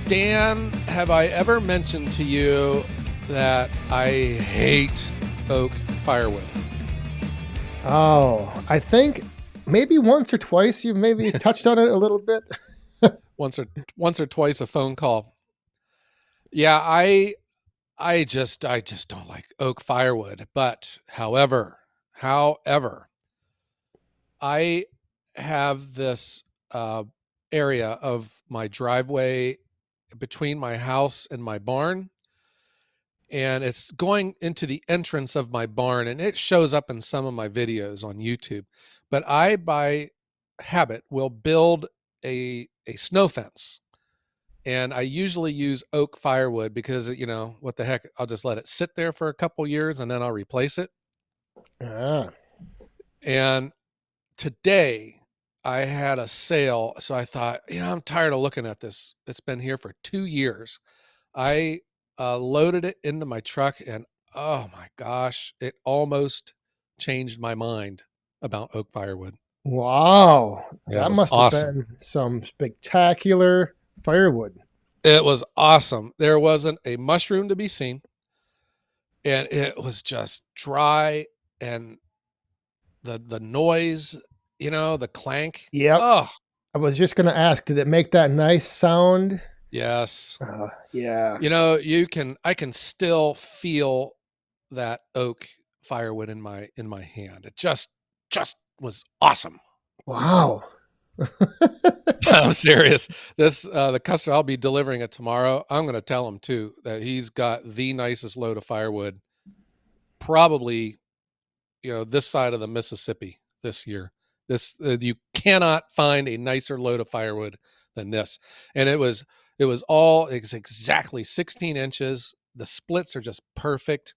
Dan, have I ever mentioned to you that I hate oak firewood? Oh, I think maybe once or twice you've maybe touched on it a little bit. Once or twice a phone call. Yeah, I just don't like oak firewood. But however, I have this area of my driveway between my house and my barn, and it's going into the entrance of my barn, and it shows up in some of my videos on YouTube. But I, by habit, will build a snow fence, and I usually use oak firewood because what the heck, I'll just let it sit there for a couple years and then I'll replace it. Ah, And today I had a sale, so I thought, I'm tired of looking at this. It's been here for 2 years. I loaded it into my truck, and oh my gosh, it almost changed my mind about oak firewood. wow. Yeah, it That was must have awesome. been some spectacular firewood. It was awesome. There wasn't a mushroom to be seen, and it was just dry, and the noise, the clank. Yep. Oh, I was just going to ask, did it make that nice sound? yes. Yeah. I can still feel that oak firewood in my hand. It just was awesome. Wow. I'm serious. The customer, I'll be delivering it tomorrow. I'm going to tell him too that he's got the nicest load of firewood, probably, this side of the Mississippi this year. You cannot find a nicer load of firewood than this. And it's exactly 16 inches. The splits are just perfect.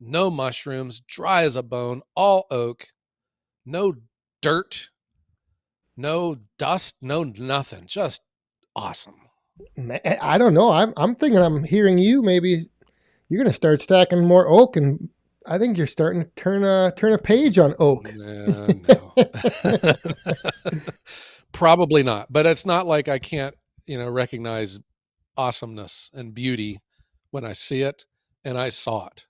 No mushrooms, dry as a bone, all oak, no dirt, no dust, no nothing. Just awesome. I don't know. I'm thinking I'm hearing you. Maybe you're going to start stacking more oak, and I think you're starting to turn a page on oak. No. Probably not. But it's not like I can't, recognize awesomeness and beauty when I see it, and I saw it.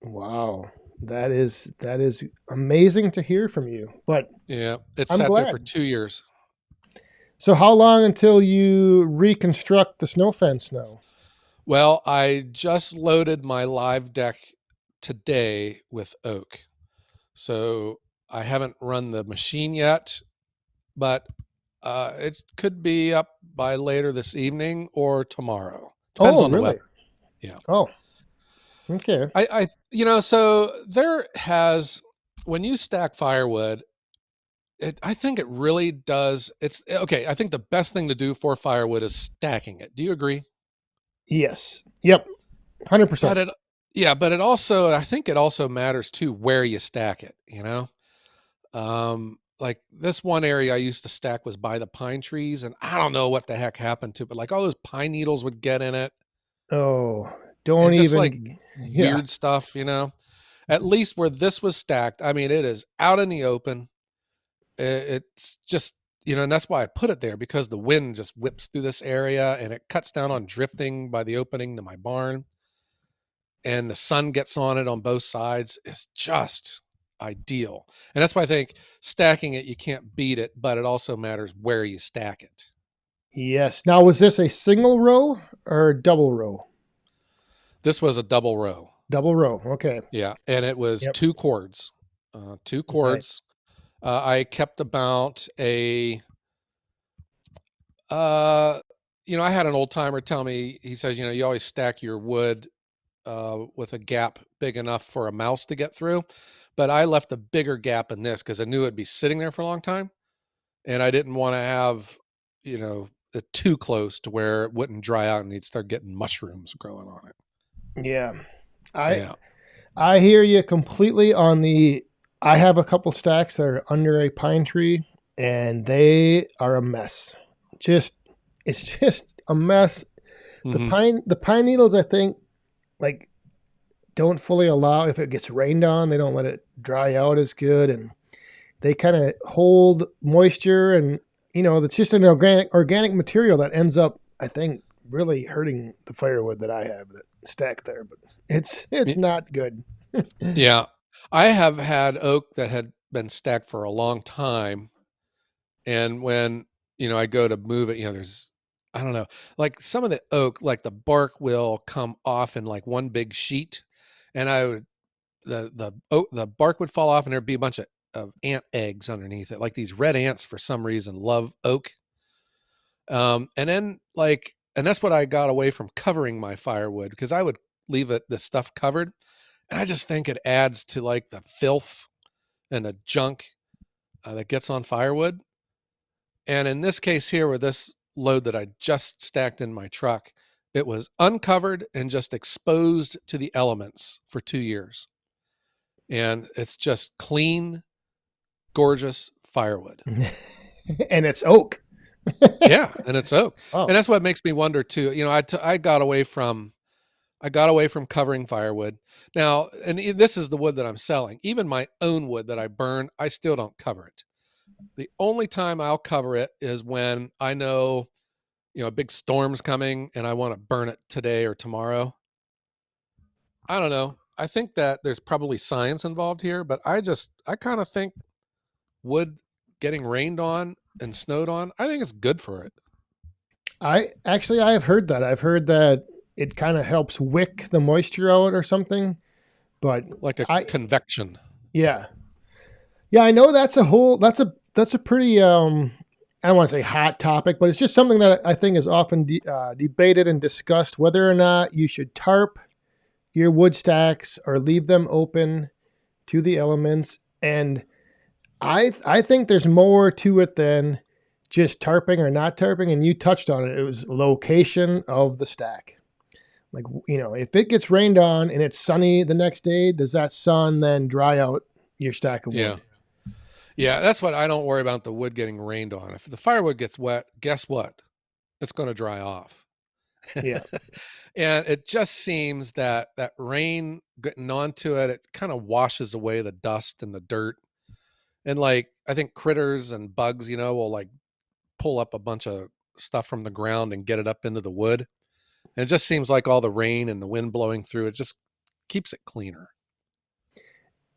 Wow. That is amazing to hear from you. But Yeah, it I'm sat there for glad. 2 years. So how long until you reconstruct the snow fence now? Well, I just loaded my live deck today with oak. So I haven't run the machine yet, but it could be up by later this evening or tomorrow. Depends Oh, on the weather. really? Yeah. Oh, okay. So when you stack firewood, I think it really does. It's okay. I think the best thing to do for firewood is stacking it. Do you agree? Yes. Yep. But 100%. I think it also matters too where you stack it, like this one area I used to stack was by the pine trees, and I don't know what the heck happened to it, but like all those pine needles would get in it Oh, and don't just like even. Yeah. weird stuff. At least where this was stacked, I mean, it is out in the open. It's just, and that's why I put it there, because the wind just whips through this area and it cuts down on drifting by the opening to my barn, and the sun gets on it on both sides. It's just ideal. And that's why I think stacking it, you can't beat it, but it also matters where you stack it. Yes. Now, was this a single row or a double row? This was a double row. Double row. Okay. Yeah. And it was Yep. two cords. Two Nice. cords. I kept about uh, I had an old timer tell me, he says, you always stack your wood with a gap big enough for a mouse to get through. But I left a bigger gap in this because I knew it'd be sitting there for a long time. And I didn't want to have, it too close to where it wouldn't dry out and you'd start getting mushrooms growing on it. Yeah. I Yeah. I hear you completely on the. I have a couple stacks that are under a pine tree, and they are a mess. Just it's just a mess. Hmm. The pine needles, I think, like don't fully allow if it gets rained on, they don't let it dry out as good, and they kind of hold moisture, and it's just an organic material that ends up, I think, really hurting the firewood that I have that stacked there, but it's not good. Yeah. I have had oak that had been stacked for a long time, and when, I go to move it, there's I don't know, like some of the oak, like the bark will come off in like one big sheet, and I would the oak the bark would fall off and there'd be a bunch of ant eggs underneath it. Like these red ants for some reason love oak. And then and that's what I got away from covering my firewood, because I would leave the stuff covered, and I just think it adds to like the filth and the junk that gets on firewood. And in this case here, with this load that I just stacked in my truck, it was uncovered and just exposed to the elements for 2 years. And it's just clean, gorgeous firewood. And it's oak. Yeah, and it's oak. And Oh, that's what makes me wonder too. I got away from covering firewood. Now, and this is the wood that I'm selling. Even my own wood that I burn, I still don't cover it. The only time I'll cover it is when I know, a big storm's coming and I want to burn it today or tomorrow. I don't know. I think that there's probably science involved here, but I kind of think wood getting rained on and snowed on, I think it's good for it. I have heard that. I've heard that it kind of helps wick the moisture out or something. But Like a I convection. yeah. Yeah, I know that's a pretty I don't want to say hot topic, but it's just something that I think is often debated and discussed whether or not you should tarp your wood stacks or leave them open to the elements. And I think there's more to it than just tarping or not tarping. And you touched on it. It was location of the stack. Like, if it gets rained on and it's sunny the next day, does that sun then dry out your stack of Yeah. wood? Yeah, that's what I don't worry about, the wood getting rained on. If the firewood gets wet, guess what? It's going to dry off. Yeah. And it just seems that that rain getting onto it, it kind of washes away the dust and the dirt. And like I think critters and bugs, will like pull up a bunch of stuff from the ground and get it up into the wood. And it just seems like all the rain and the wind blowing through it just keeps it cleaner.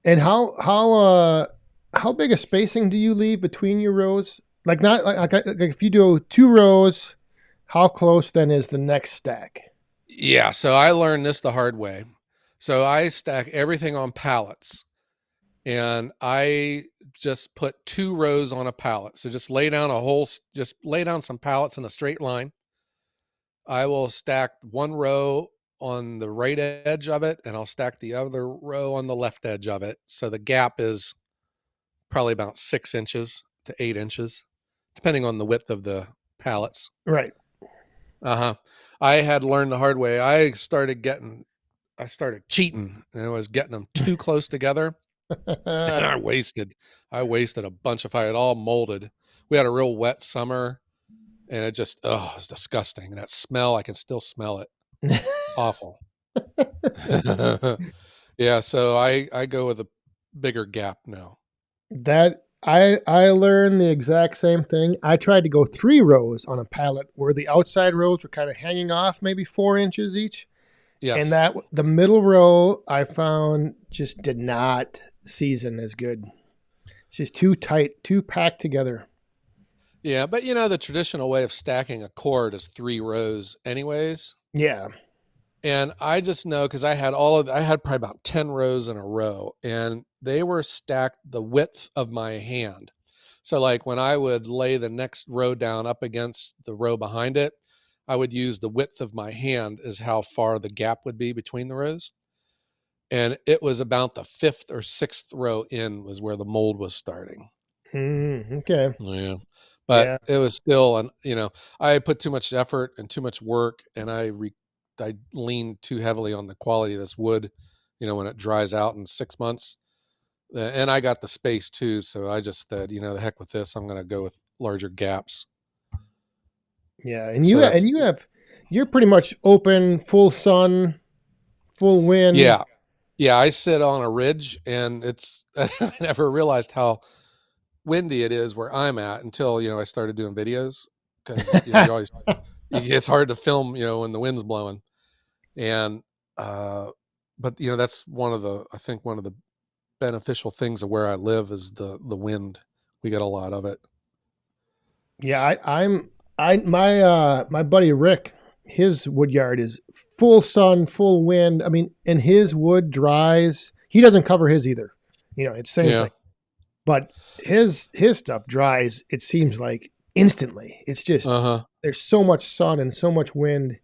And how big a spacing do you leave between your rows? Like not like if you do 2 rows, how close then is the next stack? Yeah, so I learned this the hard way. So I stack everything on pallets, and I just put 2 rows on a pallet. So just lay down some pallets in a straight line. I will stack one row on the right edge of it, and I'll stack the other row on the left edge of it. So the gap is probably about 6 inches to 8 inches, depending on the width of the pallets. Right. Uh huh. I had learned the hard way. I started cheating, and I was getting them too close together, and I wasted a bunch of fire. It all molded. We had a real wet summer, and it's disgusting. And that smell, I can still smell it. Awful. Yeah, so I go with a bigger gap now. That I learned the exact same thing. I tried to go 3 rows on a pallet where the outside rows were kind of hanging off maybe 4 inches each. And Yes. that the middle row I found just did not season as good. It's just too tight, too packed together. Yeah, but the traditional way of stacking a cord is 3 rows anyways. Yeah. And I just know because I had probably about 10 rows in a row, and they were stacked the width of my hand. So like when I would lay the next row down up against the row behind it, I would use the width of my hand as how far the gap would be between the rows. And it was about the fifth or sixth row in was where the mold was starting. Okay. Yeah. But Yeah. it was still, I put too much effort and too much work, and I leaned too heavily on the quality of this wood, when it dries out in 6 months. And I got the space too. So I just said, the heck with this. I'm going to go with larger gaps. Yeah. So that's, You're pretty much open, full sun, full wind. yeah. Yeah. I sit on a ridge, and I never realized how windy it is where I'm at until, I started doing videos, because, you're always It's hard to film, when the wind's blowing. And uh, but that's one of the I think one of the beneficial things of where I live is the wind. We get a lot of it. Yeah, my buddy Rick, his wood yard is full sun, full wind. I mean, and his wood dries. He doesn't cover his either. It's same Yeah. thing. But his stuff dries, it seems like instantly. It's just Uh huh. there's so much sun and so much wind,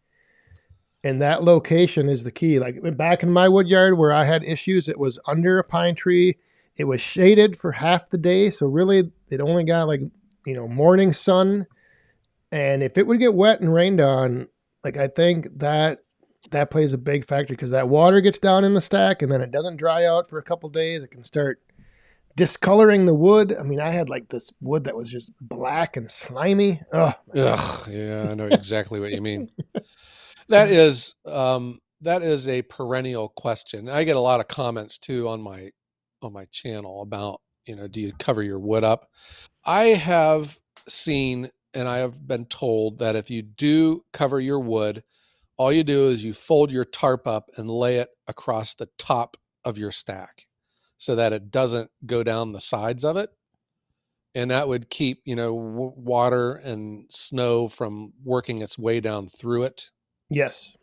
and that location is the key. Like back in my wood yard where I had issues, it was under a pine tree. It was shaded for half the day, so really it only got like morning sun. And if it would get wet and rained on, like I think that plays a big factor because that water gets down in the stack and then it doesn't dry out for a couple days. It can start discoloring the wood. I mean, I had like this wood that was just black and slimy. Oh my goodness. Ugh, yeah, I know exactly what you mean. That is a perennial question. I get a lot of comments too on my channel about, do you cover your wood up? I have seen and I have been told that if you do cover your wood, all you do is you fold your tarp up and lay it across the top of your stack so that it doesn't go down the sides of it. And that would keep, water and snow from working its way down through it. Yes.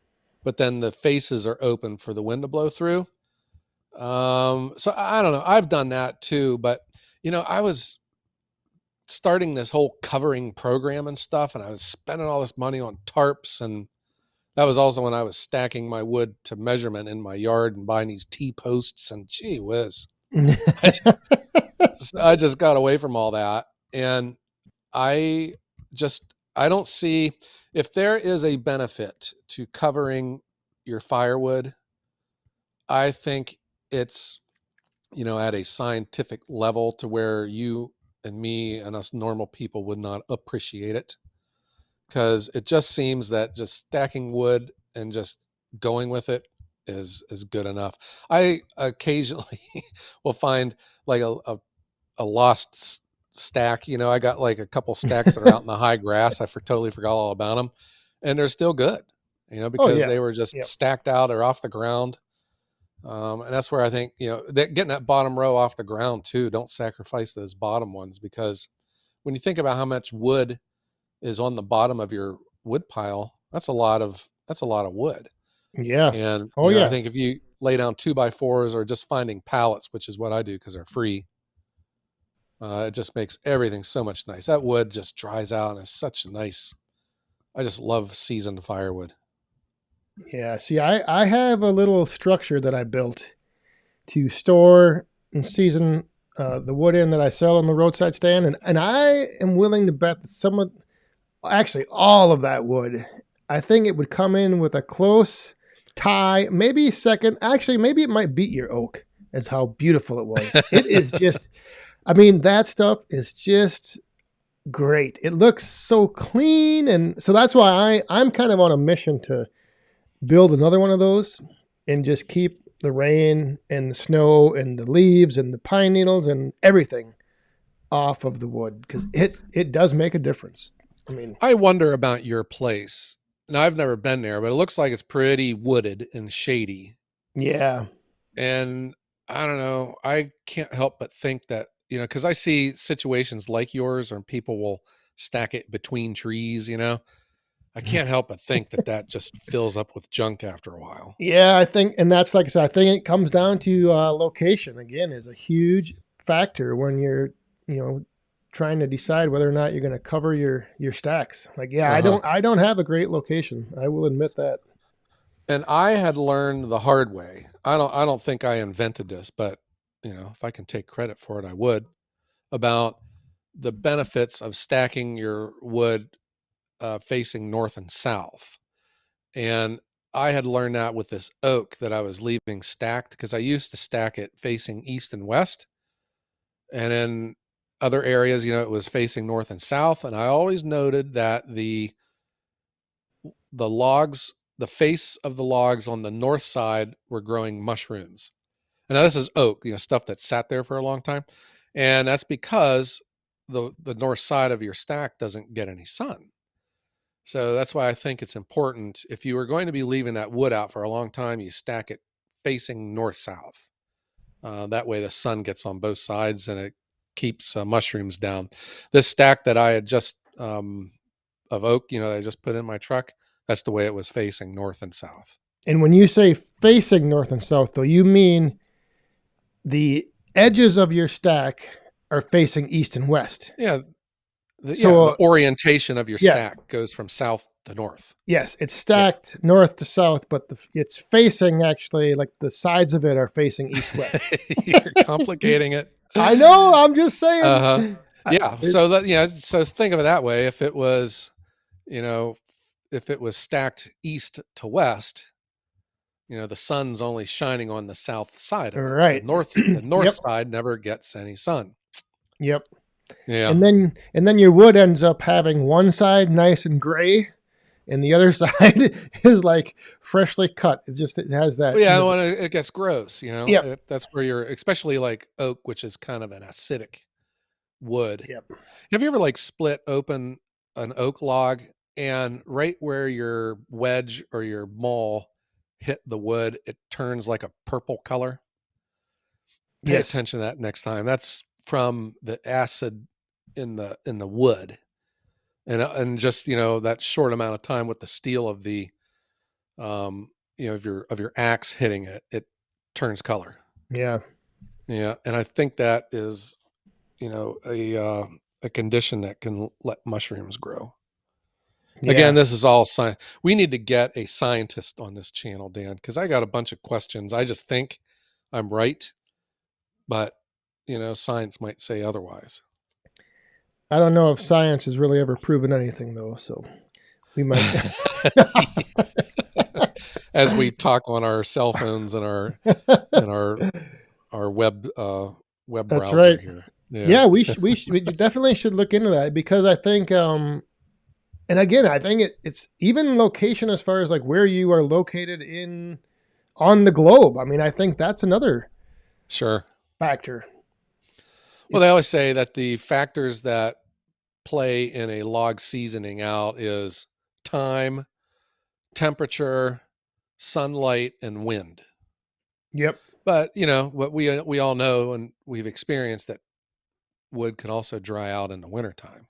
But then the faces are open for the wind to blow through. So I don't know. I've done that too, but I was starting this whole covering program and stuff, and I was spending all this money on tarps, and that was also when I was stacking my wood to measurement in my yard and buying these T posts, and gee whiz, I, I just got away from all that, and I I don't see if there is a benefit to covering your firewood. I think it's at a scientific level to where you and me and us normal people would not appreciate it, because it just seems that just stacking wood and just going with it is good enough. I occasionally will find like a lost stack. I got like a couple stacks that are out in the high grass. Totally forgot all about them, and they're still good. Oh Because yeah. they were just Yep. stacked out or off the ground. And that's where I think, that getting that bottom row off the ground too. Don't sacrifice those bottom ones, because when you think about how much wood is on the bottom of your wood pile, that's a lot of wood. Yeah. And Oh I yeah. think if you lay down 2x4s or just finding pallets, which is what I do because they're free, it just makes everything so much nice. That wood just dries out and it's such a nice. I just love seasoned firewood. Yeah. See, I have a little structure that I built to store and season the wood in that I sell on the roadside stand, and I am willing to bet that some of, actually all of that wood, I think it would come in with a close tie, maybe second. Actually, maybe it might beat your oak as how beautiful it was. It is just, I mean, that stuff is just great. It looks so clean, and so that's why I'm kind of on a mission to build another one of those and just keep the rain and the snow and the leaves and the pine needles and everything off of the wood because it does make a difference. I mean, I wonder about your place. Now, I've never been there, but it looks like it's pretty wooded and shady. yeah, And I don't know. I can't help but think that, because I see situations like yours where people will stack it between trees. I can't help but think that that just fills up with junk after a while. yeah, I think, and that's like I said, I think it comes down to location again is a huge factor when you're you know trying to decide whether or not you're going to cover your stacks. Like, yeah, Uh I huh. don't have a great location. I will admit that. And I had learned the hard way. I don't think I invented this, but if I can take credit for it, I would, about the benefits of stacking your wood facing north and south. And I had learned that with this oak that I was leaving stacked, because I used to stack it facing east and west. And in other areas, it was facing north and south. And I always noted that the logs, the face of the logs on the north side were growing mushrooms. And now this is oak, stuff that sat there for a long time. And that's because the north side of your stack doesn't get any sun. So that's why I think it's important, if you are going to be leaving that wood out for a long time, you stack it facing north south. That way the sun gets on both sides and it keeps mushrooms down. This stack that I had just of oak, that I just put in my truck, that's the way it was facing north and south. And when you say facing north and south, though, you mean the edges of your stack are facing east and west. Yeah, the So, orientation of your yeah, stack goes from south to north. yes, it's Yeah. stacked north to south, but it's facing actually like the sides of it are facing east west. You're complicating it. I know. I'm just saying. Uh-huh. I, Yeah. So think of it that way. You know, if it was stacked east to west, the sun's only shining on the south side of it. The right. north Yep. side never gets any sun. Yep. Yeah. And then your wood ends up having one side nice and gray, and the other side is like freshly cut. It has that Well, kind yeah, of. when it gets gross, Yep. that's where you're, especially like oak, which is kind of an acidic wood. Yep. Have you ever like split open an oak log, and right where your wedge or your maul hit the wood, it turns like a purple color? Pay Yes. attention to that next time. That's from the acid in the wood. And just, that short amount of time with the steel of the of your axe hitting it, it turns color. Yeah. Yeah, and I think that is, a condition that can let mushrooms grow. Again, Yeah. this is all science. We need to get a scientist on this channel, Dan, because I got a bunch of questions. I just think I'm right, but science might say otherwise. I don't know if science has really ever proven anything, though. So we might. As we talk on our cell phones and our web That's browser right. here. Yeah. Yeah, we definitely should look into that because I think and again, I think it's even location as far as like where you are located in on the globe. I mean, I think that's another Sure. factor. Well, they It's always say that the factors that play in a log seasoning out is time, temperature, sunlight, and wind. Yep. But what we all know and we've experienced, that wood can also dry out in the wintertime.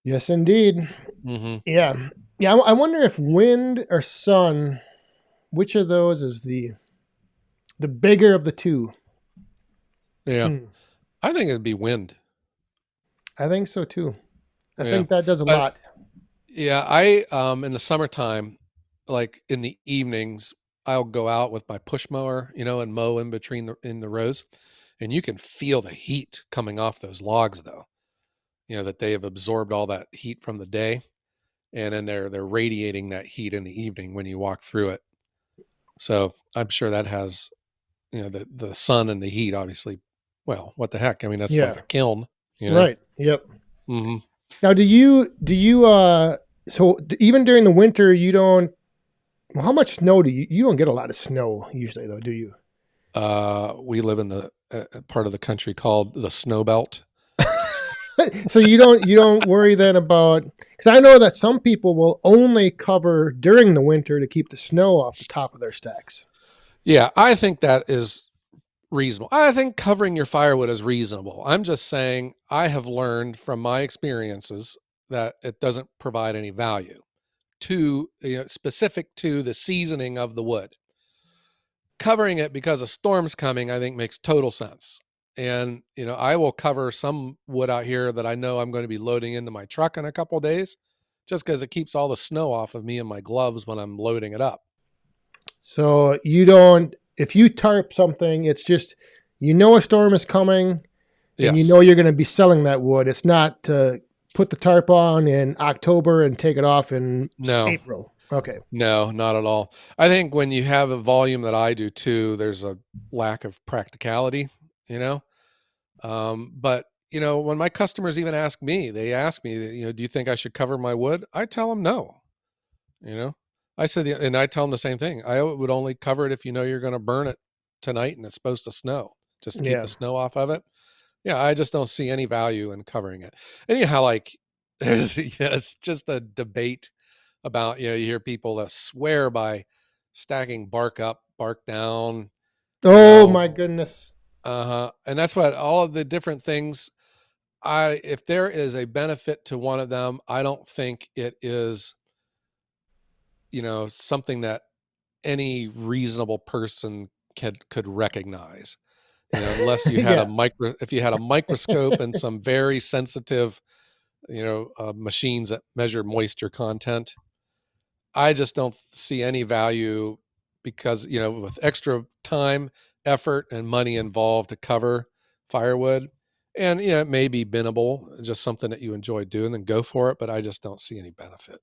Yes, indeed. Mm-hmm. Yeah. Yeah, I wonder if wind or sun, which of those is the bigger of the two? Yeah, Hmm. I think it'd be wind. I think so too. I Yeah, think that does a but lot. yeah, I in the summertime, like in the evenings, I'll go out with my push mower, and mow in the rows, and you can feel the heat coming off those logs, though. That they have absorbed all that heat from the day, and then they're radiating that heat in the evening when you walk through it. So I'm sure that has, the sun and the heat, obviously. Well, what the heck? I mean, that's like Yeah. a kiln, you know. Right. Yep. Hmm. Now, do you so even during the winter you don't well, how much snow do you don't get a lot of snow usually though, do you? We live in the part of the country called the snow belt. So you don't worry then about because I know that some people will only cover during the winter to keep the snow off the top of their stacks. Yeah, I think that is reasonable. I think covering your firewood is reasonable. I'm just saying I have learned from my experiences that it doesn't provide any value to, specific to the seasoning of the wood. Covering it because a storm's coming, I think makes total sense. And, I will cover some wood out here that I know I'm going to be loading into my truck in a couple of days, just because it keeps all the snow off of me and my gloves when I'm loading it up. So you don't if you tarp something, it's just you know a storm is coming and you Yes. know you're going to be selling that wood. It's not to put the tarp on in October and take it off in No, April. Okay. no, not at all. I think when you have a volume that I do too, there's a lack of practicality, you know? But, when my customers even ask me, they ask me, do you think I should cover my wood? I tell them no. You know, I said, yeah, and I tell them the same thing. I would only cover it if you're going to burn it tonight and it's supposed to snow, just to keep Yeah. the snow off of it. Yeah, I just don't see any value in covering it. Anyhow, like There's yeah, it's just a debate about, you hear people that swear by stacking bark up, bark down, you Oh know. my goodness. Uh-huh. And that's what all of the different things, I if there is a benefit to one of them, I don't think it is, something that any reasonable person could recognize. Unless you had a Yeah. micro if you had a microscope and some very sensitive, machines that measure moisture content. I just don't see any value because, with extra time, effort, and money involved to cover firewood, and, it may be binnable, just something that you enjoy doing, then go for it. But I just don't see any benefit.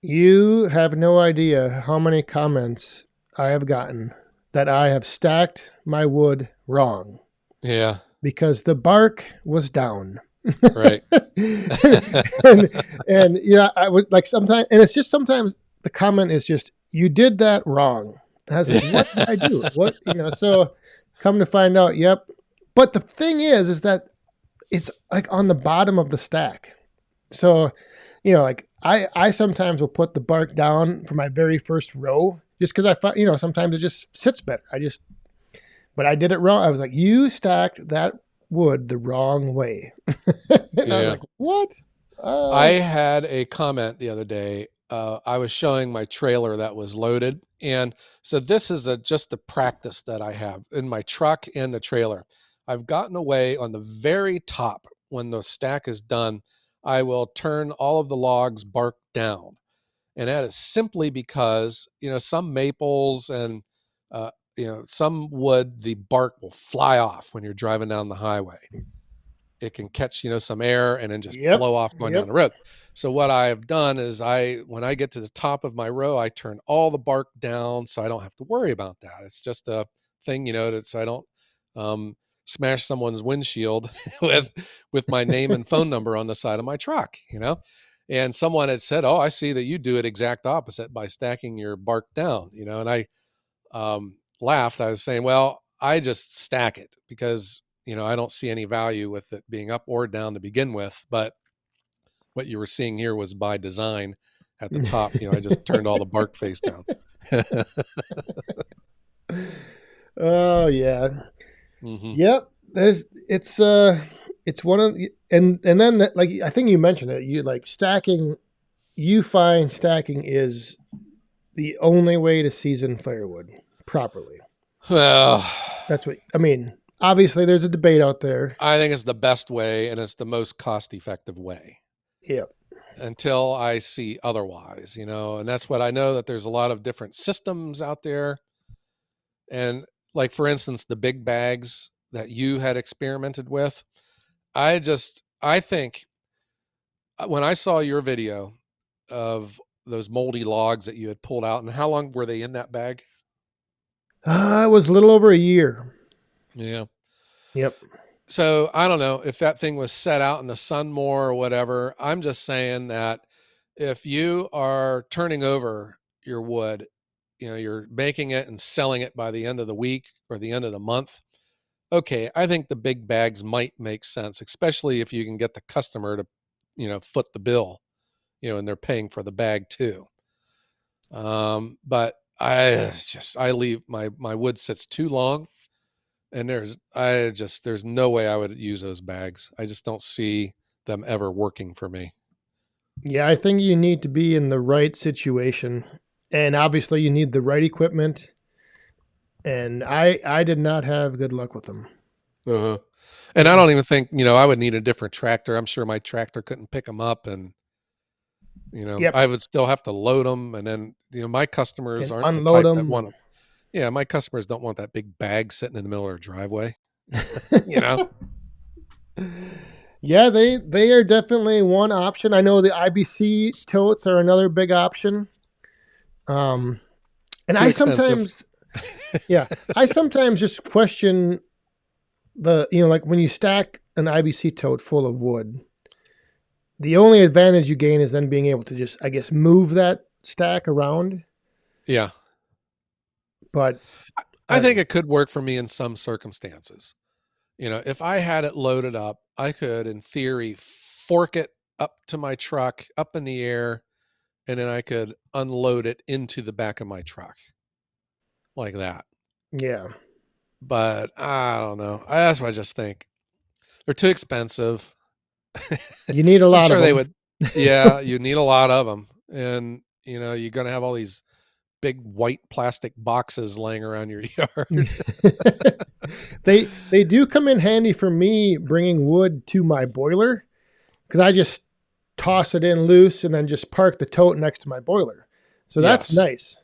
You have no idea how many comments I have gotten that I have stacked my wood wrong Yeah, because the bark was down. right. and and yeah, I would like sometimes, and it's just sometimes the comment is just you did that wrong. And I was like, what did I do? What So come to find out, yep. But the thing is that it's like on the bottom of the stack. So, like I sometimes will put the bark down for my very first row just because I find, sometimes it just sits better. But I did it wrong. I was like, you stacked that wood the wrong way. And I was Yeah. like, what? I Uh, had a comment the other day. I was showing my trailer that was loaded. And so this is just a practice that I have in my truck and the trailer. I've gotten away on the very top when the stack is done. I will turn all of the logs bark down. And that is simply because, some maples and, some wood, the bark will fly off when you're driving down the highway. It can catch, some air and then just yep, blow off going down yep. the road. So what I have done is when I get to the top of my row, I turn all the bark down so I don't have to worry about that. It's just a thing, so I don't um, smash someone's windshield with my name and phone number on the side of my truck. And someone had said, "Oh, I see that you do it exact opposite by stacking your bark down." And I laughed. I was saying, well, I just stack it because, I don't see any value with it being up or down to begin with. But what you were seeing here was by design at the top. I just turned all the bark face down. Oh yeah, Hmm. yep. It's one of and then like I think you mentioned it. You like stacking. You find stacking is the only way to season firewood properly. Well, That's what I mean. Obviously, there's a debate out there. I think it's the best way and it's the most cost effective way Yeah. until I see otherwise. And that's what I know, that there's a lot of different systems out there. And like, for instance, the big bags that you had experimented with, I think when I saw your video of those moldy logs that you had pulled out, and how long were they in that bag? It was a little over a year. Yeah. Yep. So I don't know if that thing was set out in the sun more or whatever. I'm just saying that if you are turning over your wood, you're making it and selling it by the end of the week or the end of the month. Okay, I think the big bags might make sense, especially if you can get the customer to, foot the bill, and they're paying for the bag too. But I leave my wood sits too long, and there's no way I would use those bags. I just don't see them ever working for me. Yeah, I think you need to be in the right situation, and obviously you need the right equipment. And I did not have good luck with them. Uh-huh. And I don't Mm-mm. even think, I would need a different tractor. I'm sure my tractor couldn't pick them up, and Yep, I would still have to load them. And then, my customers and aren't the unload type that want them. to. Yeah, my customers don't want that big bag sitting in the middle of their driveway. you know. Yeah, they are definitely one option. I know the IBC totes are another big option. Um, and Too I expensive. sometimes, yeah, I sometimes just question like when you stack an IBC tote full of wood, the only advantage you gain is then being able to just, I guess, move that stack around. Yeah, But I I don't think know. it could work for me in some circumstances. If I had it loaded up, I could, in theory, fork it up to my truck, up in the air, and then I could unload it into the back of my truck like that. Yeah. But I don't know. That's what I just think. They're too expensive. You need a I'm lot of sure they them. would. Yeah, you need a lot of them, and you're going to have all these big white plastic boxes laying around your yard. They do come in handy for me bringing wood to my boiler because I just toss it in loose and then just park the tote next to my boiler. So that's Yes. nice,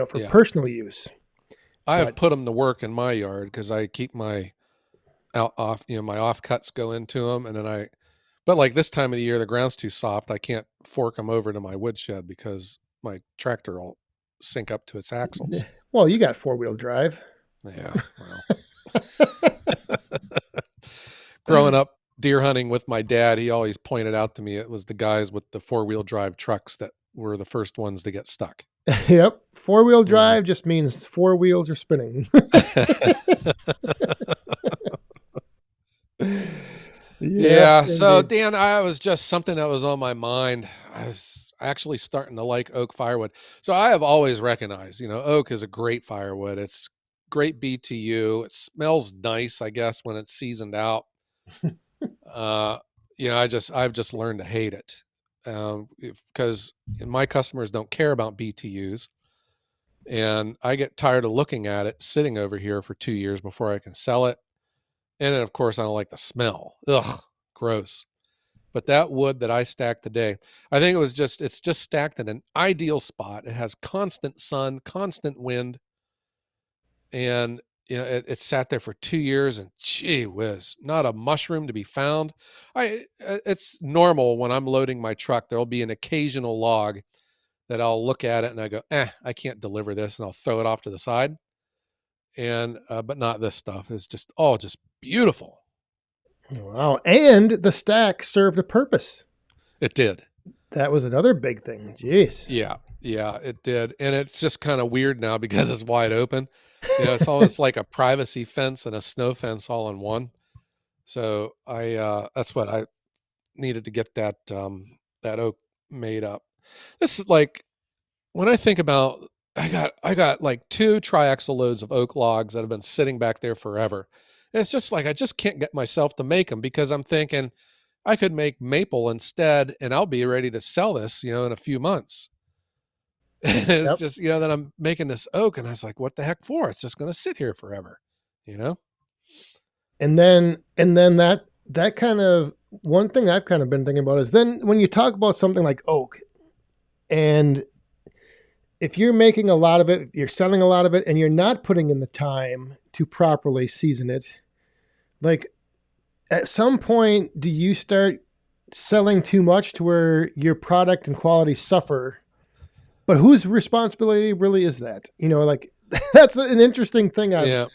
for Yeah. personal use. I have But put them to work in my yard because I keep my out off, my offcuts go into them, and then but like this time of the year, the ground's too soft. I can't fork them over to my woodshed because my tractor will sink up to its axles. well, you got 4-wheel drive. Yeah. Well, growing up deer hunting with my dad, he always pointed out to me it was the guys with the 4-wheel drive trucks that were the first ones to get stuck. Yep, 4-wheel Mhm. drive just means 4 wheels are spinning. Yeah, Yeah. So, indeed. Dan, I was just something that was on my mind. I was actually starting to like oak firewood. So, I have always recognized, oak is a great firewood. It's great BTU. It smells nice, I guess, when it's seasoned out. Uh, I've just learned to hate it because my customers don't care about BTUs. And I get tired of looking at it sitting over here for 2 years before I can sell it. And then, of course, I don't like the smell. Ugh, gross. But that wood that I stacked today, I think it's just stacked in an ideal spot. It has constant sun, constant wind, and it sat there for 2 years, and gee whiz, not a mushroom to be found. It's normal when I'm loading my truck. There'll be an occasional log that I'll look at it and I go, I can't deliver this, and I'll throw it off to the side. And but not this stuff. It's just just beautiful. Wow. And the stack served a purpose. It did. That was another big thing. Jeez. Yeah, yeah, it did, and it's just kind of weird now because it's wide open. It's almost like a privacy fence and a snow fence all in one. So that's what I needed to get that oak made up. This is like when I think about I got like two triaxle loads of oak logs that have been sitting back there forever. And it's just like I just can't get myself to make them because I'm thinking I could make maple instead, and I'll be ready to sell this, in a few months. It's Yep. just, that I'm making this oak, and I was like, what the heck for? It's just going to sit here forever, you know? And then that kind of one thing I've kind of been thinking about is then when you talk about something like oak, and if you're making a lot of it, you're selling a lot of it, and you're not putting in the time to properly season it, like at some point, do you start selling too much to where your product and quality suffer? But whose responsibility really is that? Like that's an interesting thing. Yeah.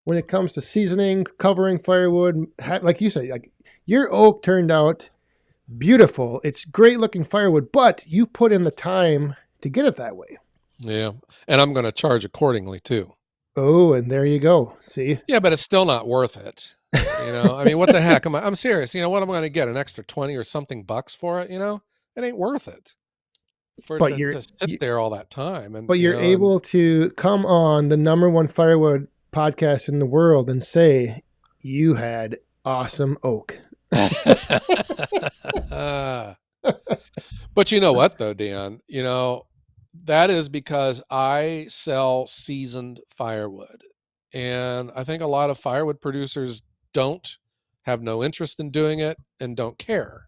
When it comes to seasoning, covering firewood, like you say, like your oak turned out beautiful. It's great looking firewood, but you put in the time to get it that way. Yeah. And I'm going to charge accordingly too. Oh, and there you go. See? Yeah, but it's still not worth it. I mean, what the heck? I'm serious. What am I going to get? An extra 20 or something bucks for it? It ain't worth it for it but to, you're to sit there all that time. And, but you're able to come on the number one firewood podcast in the world and say you had awesome oak. but you know what though, Dan, that is because I sell seasoned firewood. And I think a lot of firewood producers don't have no interest in doing it and don't care.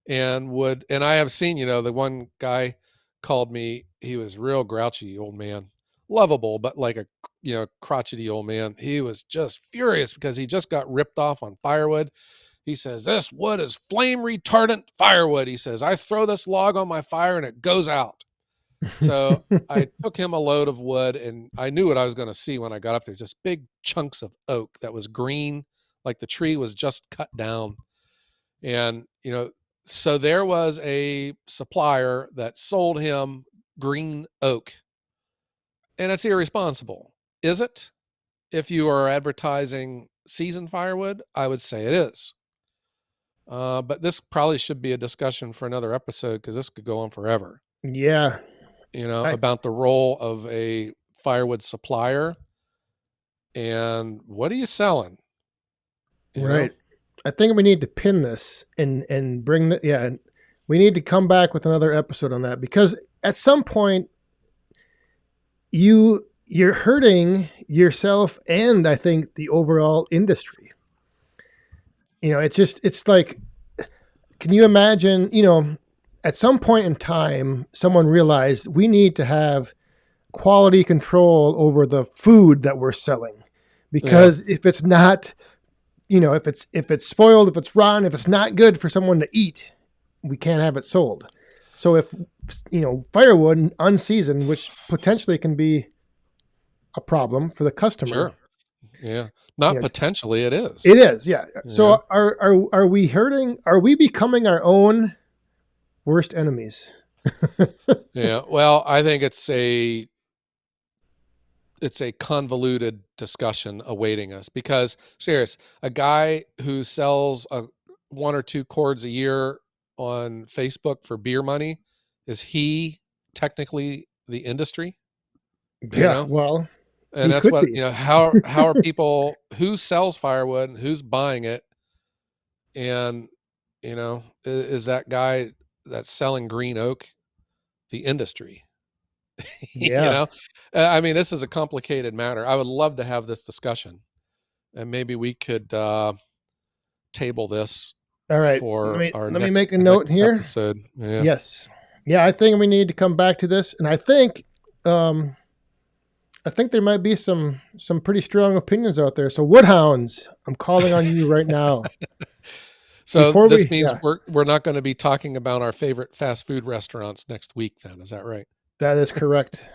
And I have seen, the one guy called me, he was real grouchy old man, lovable, but like a, crotchety old man. He was just furious because he just got ripped off on firewood. He says, this wood is flame retardant firewood. He says, I throw this log on my fire and it goes out. So I took him a load of wood, and I knew what I was going to see when I got up there, just big chunks of oak that was green, like the tree was just cut down. And, so there was a supplier that sold him green oak, and it's irresponsible. Is it? If you are advertising seasoned firewood, I would say it is. But this probably should be a discussion for another episode because this could go on forever. Yeah. About the role of a firewood supplier and what are you selling? Right. I think we need to pin this and bring the we need to come back with another episode on that, because at some point you're hurting yourself and I think the overall industry. It's like, can you imagine, at some point in time someone realized we need to have quality control over the food that we're selling, because if it's not, if it's spoiled, if it's rotten, if it's not good for someone to eat, we can't have it sold. So if firewood unseasoned, which potentially can be a problem for the customer. Sure. Yeah. Not potentially, it is. It is, yeah. So are we hurting? Are we becoming our own worst enemies? Yeah. Well, I think it's a convoluted discussion awaiting us, because serious, a guy who sells one or two cords a year on Facebook for beer money, is he technically the industry? Yeah, well, and that's what be. How are people, who sells firewood and who's buying it, and is that guy that's selling green oak the industry? Yeah. I mean, this is a complicated matter. I would love to have this discussion, and maybe we could table this. All right. For let me make a note here. Episode. Yeah. Yes. Yeah, I think we need to come back to this, and I think there might be some pretty strong opinions out there. So Woodhounds, I'm calling on you right now. So this means we're not going to be talking about our favorite fast food restaurants next week then, is that right? That is correct.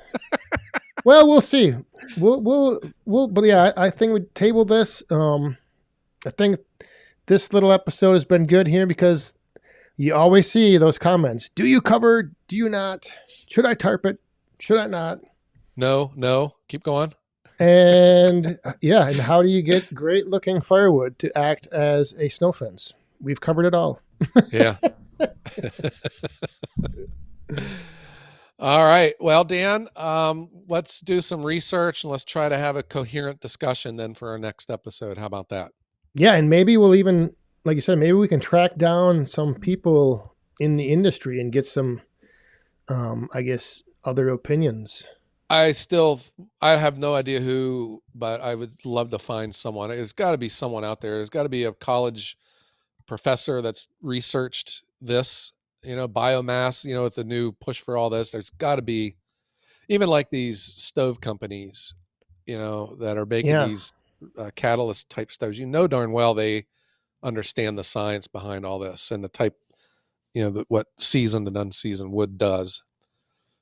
Well, we'll see. But yeah, I think we table this. I think this little episode has been good here, because you always see those comments. Do you cover? Do you not? Should I tarp it? Should I not? No. Keep going. And and how do you get great looking firewood to act as a snow fence? We've covered it all. Yeah. All right. Well, Dan, let's do some research and let's try to have a coherent discussion then for our next episode. How about that? Yeah, and maybe we'll even, like you said, maybe we can track down some people in the industry and get some, I guess, other opinions. I have no idea who, but I would love to find someone. There's got to be someone out there. There's got to be a college professor that's researched this, biomass, with the new push for all this. There's got to be, even like these stove companies, that are making these catalyst type stoves. Darn well they understand the science behind all this and the type, what seasoned and unseasoned wood does.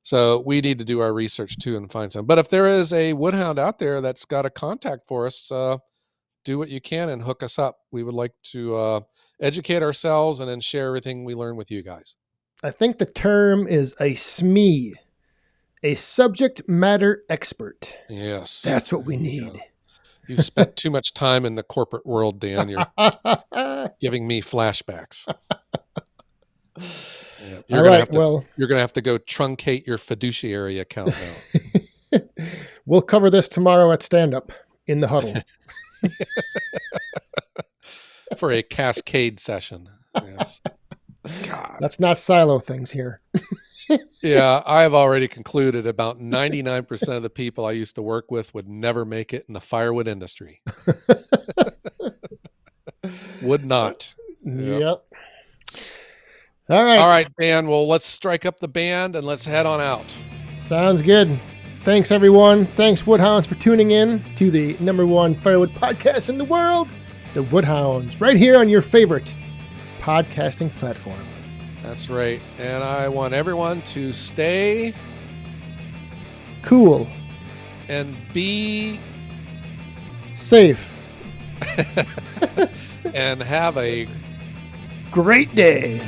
So we need to do our research too and find some. But if there is a woodhound out there that's got a contact for us, do what you can and hook us up. We would like to educate ourselves and then share everything we learn with you guys. I think the term is a SME, a subject matter expert. Yes. That's what we need. Yeah. You've spent too much time in the corporate world, Dan. You're giving me flashbacks. Yeah. You're gonna have to go truncate your fiduciary account now. We'll cover this tomorrow at stand up in the huddle. For a cascade session. Yes. God. Let's not silo things here. Yeah, I've already concluded about 99% of the people I used to work with would never make it in the firewood industry. Would not. Yep. All right, Dan. Well, let's strike up the band and let's head on out. Sounds good. Thanks, everyone. Thanks, Woodhounds, for tuning in to the #1 firewood podcast in the world, the Woodhounds, right here on your favorite podcasting platform. That's right. And I want everyone to stay cool and be safe and have a great day.